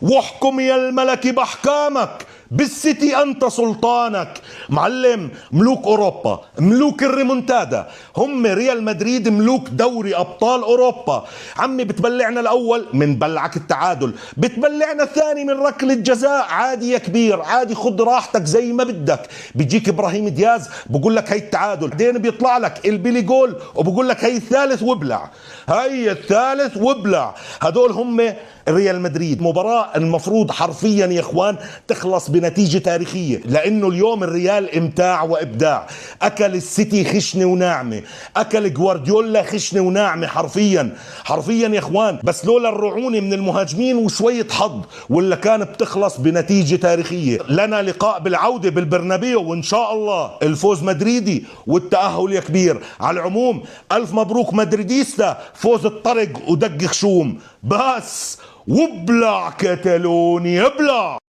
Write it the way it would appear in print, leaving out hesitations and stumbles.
واحكم يا الملك بأحكامك، بالسيتي أنت سلطانك. معلم، ملوك أوروبا، ملوك الريمونتادا هم ريال مدريد، ملوك دوري أبطال أوروبا. عمي بتبلعنا الأول من بلعك التعادل، بتبلعنا الثاني من ركلة جزاء، عادي يا كبير، عادي، خد راحتك زي ما بدك. بيجيك إبراهيم دياز بقول لك هي التعادل، بعدين بيطلع لك البيلي جول وبقول لك هي الثالث وبلع، هي الثالث وبلع. هدول هم ريال مدريد. مباراة المفروض حرفيا يا اخوان تخلص بنتيجة تاريخية، لانه اليوم الريال امتاع وابداع. اكل السيتي خشنة وناعمة، اكل جوارديولا خشنة وناعمة، حرفيا حرفيا يا اخوان. بس لولا الرعونة من المهاجمين وشوية حظ ولا كان بتخلص بنتيجة تاريخية. لنا لقاء بالعودة بالبرنابيو، وان شاء الله الفوز مدريدي والتأهل يا كبير. على العموم الف مبروك مدريديستا، فوز الطرق ودق خشوم. بس وبلع كتالونيا ابلع.